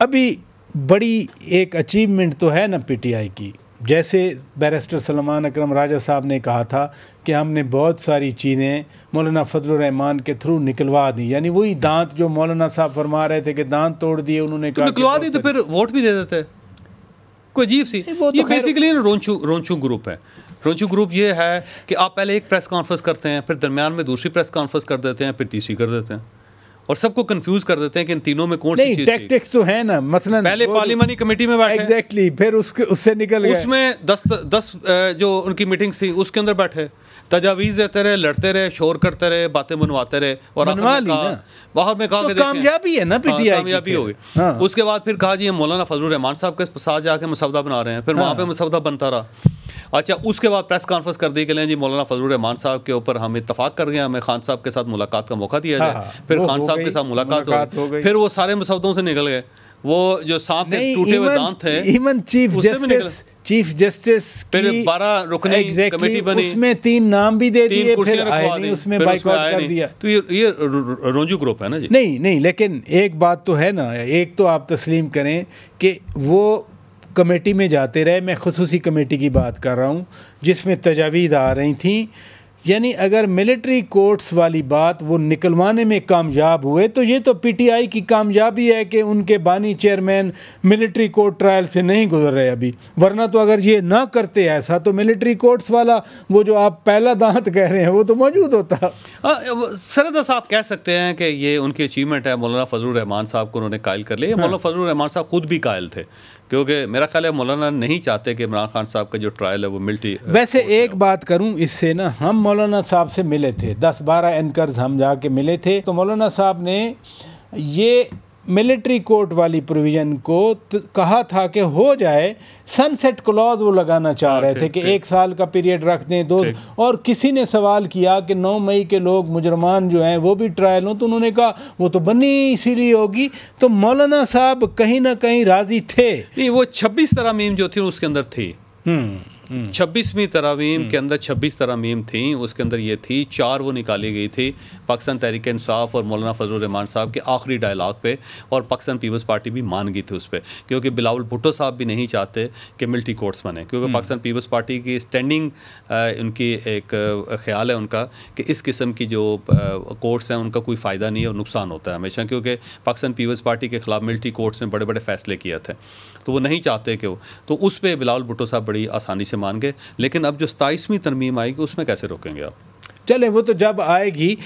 अभी बड़ी एक अचीवमेंट तो है ना पीटीआई की, जैसे बैरिस्टर सलमान अकरम राजा साहब ने कहा था कि हमने बहुत सारी चीज़ें मौलाना फजलुर रहमान के थ्रू निकलवा दी, यानी वही दांत जो मौलाना साहब फरमा रहे थे कि दांत तोड़ दिए, उन्होंने कहा निकलवा दी तो फिर वोट भी दे देते। कोई अजीब सी ये बेसिकली रोंचू ग्रुप है। रोंचू ग्रुप ये है कि आप पहले एक प्रेस कॉन्फ्रेंस करते हैं, फिर दरमियान में दूसरी प्रेस कॉन्फ्रेंस कर देते हैं, फिर तीसरी कर देते हैं और सबको कंफ्यूज कर देते हैं कि इन तीनों में कौन सी चीज थी। टैक्टिक्स तो है ना, मसलन पहले पार्लियामानी कमेटी में बैठे, एग्जैक्टली, फिर उससे निकल गए, उसमें 10 जो उनकी मीटिंग थी उसके अंदर बैठे, तजावीज़ देते रहे, लड़ते रहे, शोर करते रहे, बातें बनवाते रहे और बाहर में कहा कि कामयाबी है ना पीटीआई, कामयाबी हो गई। उसके बाद फिर कहा जी हम मौलाना फजलुर रहमान साहब के साथ जाके मसौदा बना रहे हैं, फिर वहाँ पे मसौदा बनता रहा। अच्छा, उसके बाद प्रेस कॉन्फ्रेंस कर दी कि जी मौलाना फजलुर रहमान साहब के ऊपर हम इत्तफाक कर गए, हमें खान साहब के साथ मुलाकात का मौका दिया जाए। फिर खान साहब के साथ मुलाकात हो गई, फिर वो सारे मसौदों से निकल गए। वो जो सांप के टूटे हुए दांत थे, इवन चीफ जस्टिस फिर 12 रुकनी कमेटी बनी, उसमें 3 नाम भी दे दिए, फिर आए नहीं, उसमें बाइकआउट कर दिया। तो ये रोंजू ग्रुप है ना जी। नहीं, लेकिन एक बात तो है ना, एक तो आप तस्लीम करें कि वो कमेटी में जाते रहे, मैं खुसूसी कमेटी की बात कर रहा हूँ जिसमें तजावीज़ आ रही थी, यानी अगर मिलिट्री कोर्ट्स वाली बात वो निकलवाने में कामयाब हुए तो ये तो पीटीआई की कामयाबी है कि उनके बानी चेयरमैन मिलिट्री कोर्ट ट्रायल से नहीं गुजर रहे अभी, वरना तो अगर ये ना करते ऐसा तो मिलिट्री कोर्ट्स वाला वो जो आप पहला दांत कह रहे हैं वो तो मौजूद होता। सरदा साहब कह सकते हैं कि ये उनकी अचीवमेंट है, मौलाना फजलुर रहमान साहब को उन्होंने कायल कर लिया। मौलाना फजलुर रहमान साहब खुद भी कायल थे, क्योंकि मेरा ख्याल है मौलाना नहीं चाहते कि इमरान खान साहब का जो ट्रायल है वो मिलिट्री। वैसे एक बात करूं इससे ना, हम मौलाना साहब से मिले थे, 10-12 एंकर्स हम जाके मिले थे, तो मौलाना साहब ने ये मिलिट्री कोर्ट वाली प्रोविज़न को कहा था कि हो जाए, सनसेट क्लॉज वो लगाना चाह रहे थे कि 1 साल का पीरियड रख दें, 2। और किसी ने सवाल किया कि 9 मई के लोग मुजरमान जो हैं वो भी ट्रायल हों, तो उन्होंने कहा वो तो बनी इसीलिए होगी। तो मौलाना साहब कहीं ना कहीं राज़ी थे। नहीं, वो 26 तरामीम जो थी उसके अंदर थी, 26वीं तरामीम के अंदर 26 तरामीम थी, उसके अंदर ये थी 4 वो निकाली गई थी पाकिस्तान तहरीक इंसाफ और मौलाना फजलुर रहमान साहब के आखिरी डायलॉग पे, और पाकिस्तान पीपल्स पार्टी भी मान गई थी उस पर, क्योंकि बिलावल भुट्टो साहब भी नहीं चाहते कि मिलिट्री कोर्ट्स बने, क्योंकि पाकिस्तान पीपल्स पार्टी की स्टैंडिंग उनकी एक ख्याल है उनका कि इस किस्म की जो कोर्ट्स हैं उनका कोई फ़ायदा नहीं है और नुकसान होता है हमेशा, क्योंकि पाकिस्तान पीपल्स पार्टी के ख़िलाफ़ मिलिट्री कोर्ट्स ने बड़े बड़े फ़ैसले किए थे, तो वो नहीं चाहते कि वो, तो उस पर बिलावल भुट्टो साहब बड़ी आसानी से मान गए। लेकिन अब जो 27वीं तरमीम आएगी उसमें कैसे रोकेंगे आप? चलें वो तो जब आएगी।